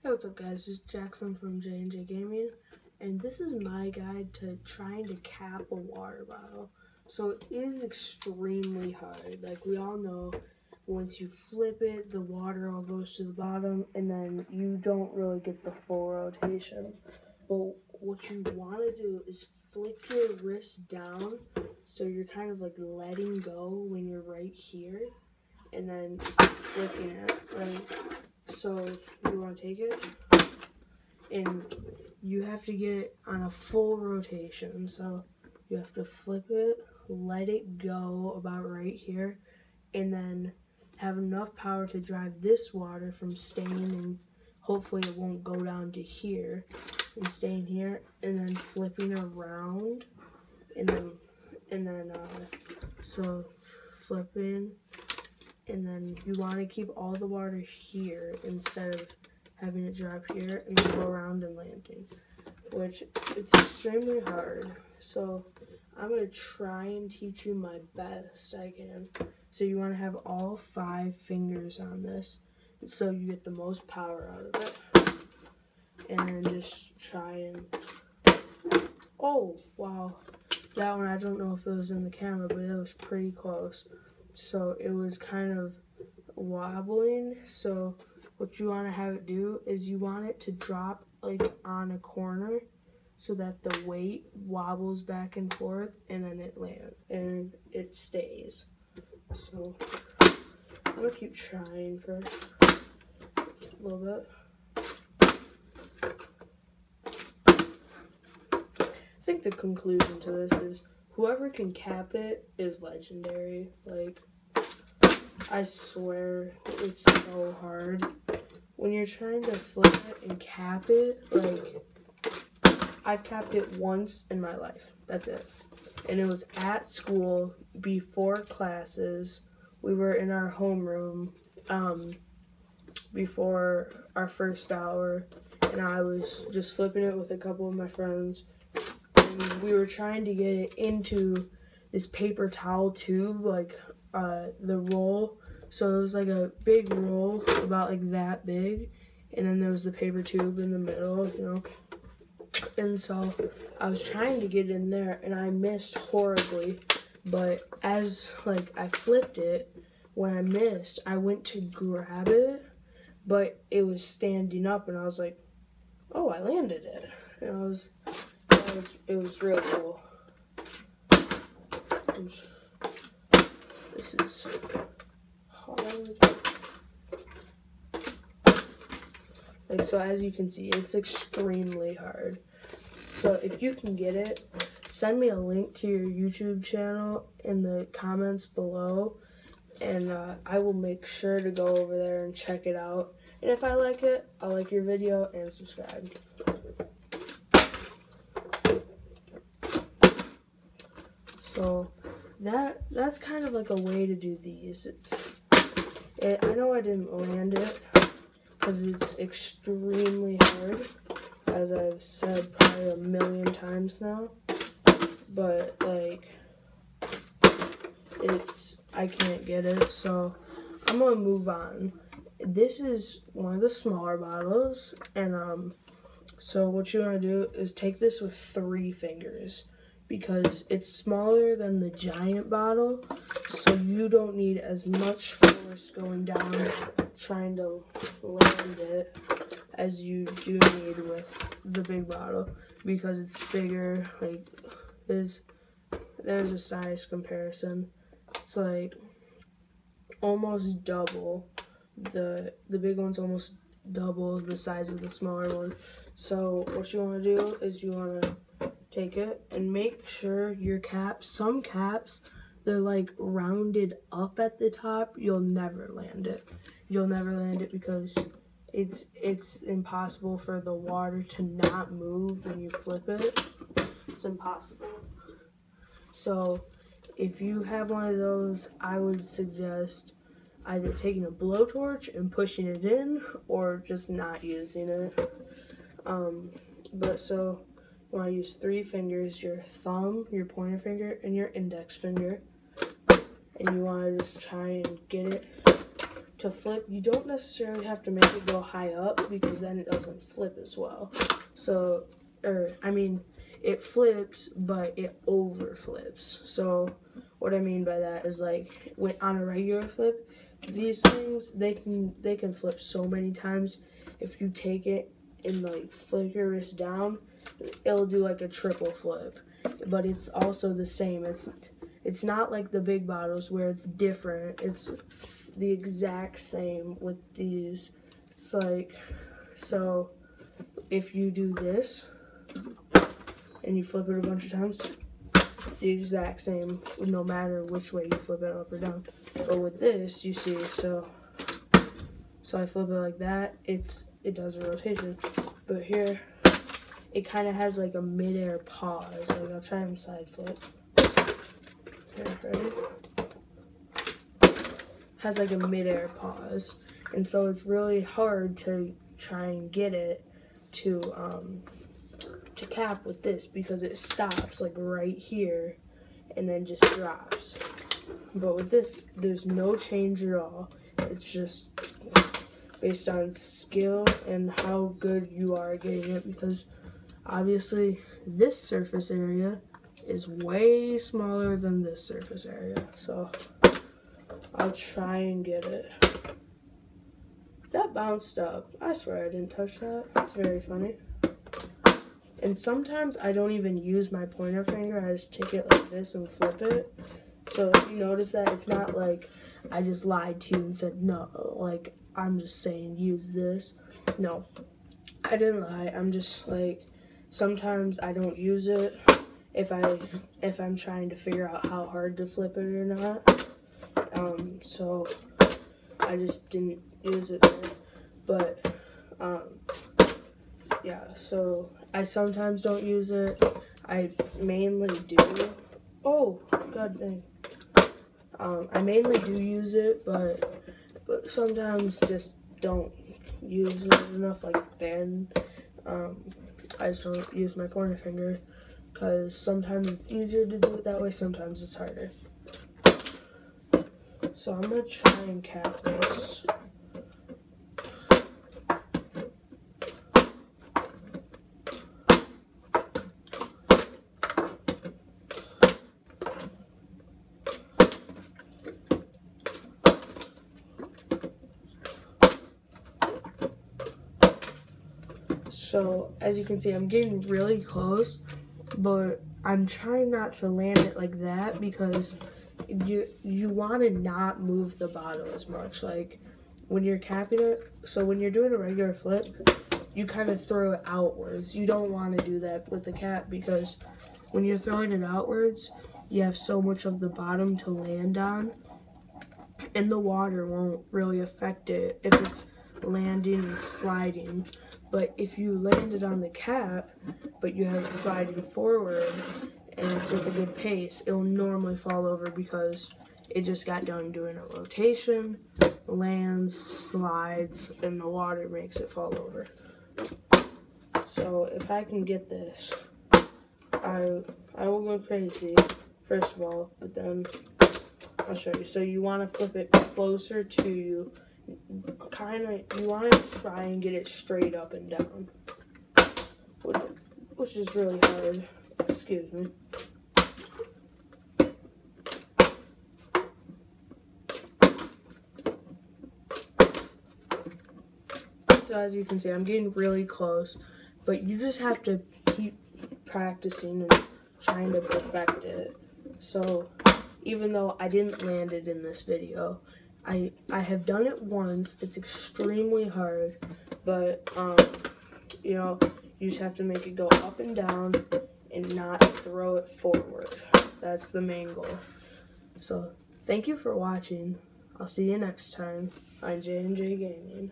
Hey, what's up guys, this is Jackson from J&J Gaming, and this is my guide to trying to cap a water bottle. So it is extremely hard. Like we all know, once you flip it, the water all goes to the bottom, and then you don't really get the full rotation. But what you want to do is flip your wrist down, so you're kind of like letting go when you're right here, and then flipping it, right? So you want to take it, and you have to get it on a full rotation. So you have to flip it, let it go about right here, and then have enough power to drive this water from staying in. Hopefully it won't go down to here and staying here, and then flipping around, and then so flipping, and then you want to keep all the water here instead of having it drop here and then go around and landing, which it's extremely hard. So I'm going to try and teach you my best I can. So you want to have all 5 fingers on this so you get the most power out of it. And just try and, oh wow, that one I don't know if it was in the camera, but it was pretty close. So it was kind of wobbling. So what you want to have it do is you want it to drop like on a corner so that the weight wobbles back and forth, and then it lands and it stays. So I'm gonna keep trying for a little bit. I think the conclusion to this is whoever can cap it is legendary. Like, I swear, it's so hard. When you're trying to flip it and cap it, like, I've capped it once in my life. That's it. And it was at school, before classes. We were in our homeroom before our first hour, and I was just flipping it with a couple of my friends. And we were trying to get it into this paper towel tube, like the roll. So it was like a big roll, about like that big, and then there was the paper tube in the middle, you know. And so I was trying to get in there, and I missed horribly. But as like I flipped it, when I missed, I went to grab it, but it was standing up, and I was like, "Oh, I landed it!" And it was really cool. This is hard. Like, so as you can see, it's extremely hard. So if you can get it, send me a link to your YouTube channel in the comments below, and I will make sure to go over there and check it out. And if I like it, I'll like your video and subscribe. So that's kind of like a way to do these. I know I didn't land it because it's extremely hard, as I've said probably a million times now, but like I can't get it, so I'm gonna move on. This is one of the smaller bottles, and so what you want to do is take this with 3 fingers, because it's smaller than the giant bottle, so you don't need as much force going down trying to land it as you do need with the big bottle, because it's bigger. Like, there's a size comparison. It's like almost double. The big one's almost double the size of the smaller one. So what you want to do is you want to take it and make sure your caps, some caps, they're like rounded up at the top. You'll never land it. You'll never land it because it's impossible for the water to not move when you flip it. It's impossible. So if you have one of those, I would suggest either taking a blowtorch and pushing it in, or just not using it. But so you want to use 3 fingers, your thumb, your pointer finger, and your index finger. And you want to just try and get it to flip, you don't necessarily have to make it go high up because then it doesn't flip as well. So, it flips, but it over flips. So what I mean by that is, like, when on a regular flip, these things, they can flip so many times. If you take it and like flick your wrist down, it'll do like a triple flip. But it's also the same. It's not like the big bottles where it's different. It's the exact same with these. It's like, so if you do this and you flip it a bunch of times, it's the exact same no matter which way you flip it up or down. But with this, you see, so I flip it like that, it does a rotation. But here, it kind of has like a mid-air pause. Like, I'll try and side flip. Here, ready? Has like a mid-air pause, and so it's really hard to try and get it to cap with this because it stops like right here and then just drops. But with this, there's no change at all. It's just based on skill and how good you are at getting it, because obviously this surface area is way smaller than this surface area. So I'll try and get it. That bounced up. I swear I didn't touch that. It's very funny. And sometimes I don't even use my pointer finger. I just take it like this and flip it. So if you notice that, it's not like I just lied to you and said no. Like, I'm just saying use this. No, I didn't lie. I'm just like, sometimes I don't use it if I'm trying to figure out how hard to flip it or not. So I just didn't use it there. But yeah, so I sometimes don't use it. I mainly do. Oh, god dang. I mainly do use it, but sometimes just don't use it enough. Like, then I just don't use my pointer finger because sometimes it's easier to do it that way, sometimes it's harder. So I'm gonna try and cap this. So as you can see, I'm getting really close, but I'm trying not to land it like that because you want to not move the bottle as much. Like, when you're capping it, so when you're doing a regular flip, you kind of throw it outwards. You don't want to do that with the cap because when you're throwing it outwards, you have so much of the bottom to land on, and the water won't really affect it if it's landing and sliding. But if you land it on the cap, but you have it sliding forward and it's with a good pace, it'll normally fall over because it just got done doing a rotation, lands, slides, and the water makes it fall over. So if I can get this, I will go crazy, first of all, but then I'll show you. So you want to flip it closer to you. You want to try and get it straight up and down, which is really hard. Excuse me. So as you can see, I'm getting really close, but you just have to keep practicing and trying to perfect it. So even though I didn't land it in this video, I have done it once. It's extremely hard, but you know, you just have to make it go up and down and not throw it forward. That's the main goal. So thank you for watching. I'll see you next time on J&J Gaming.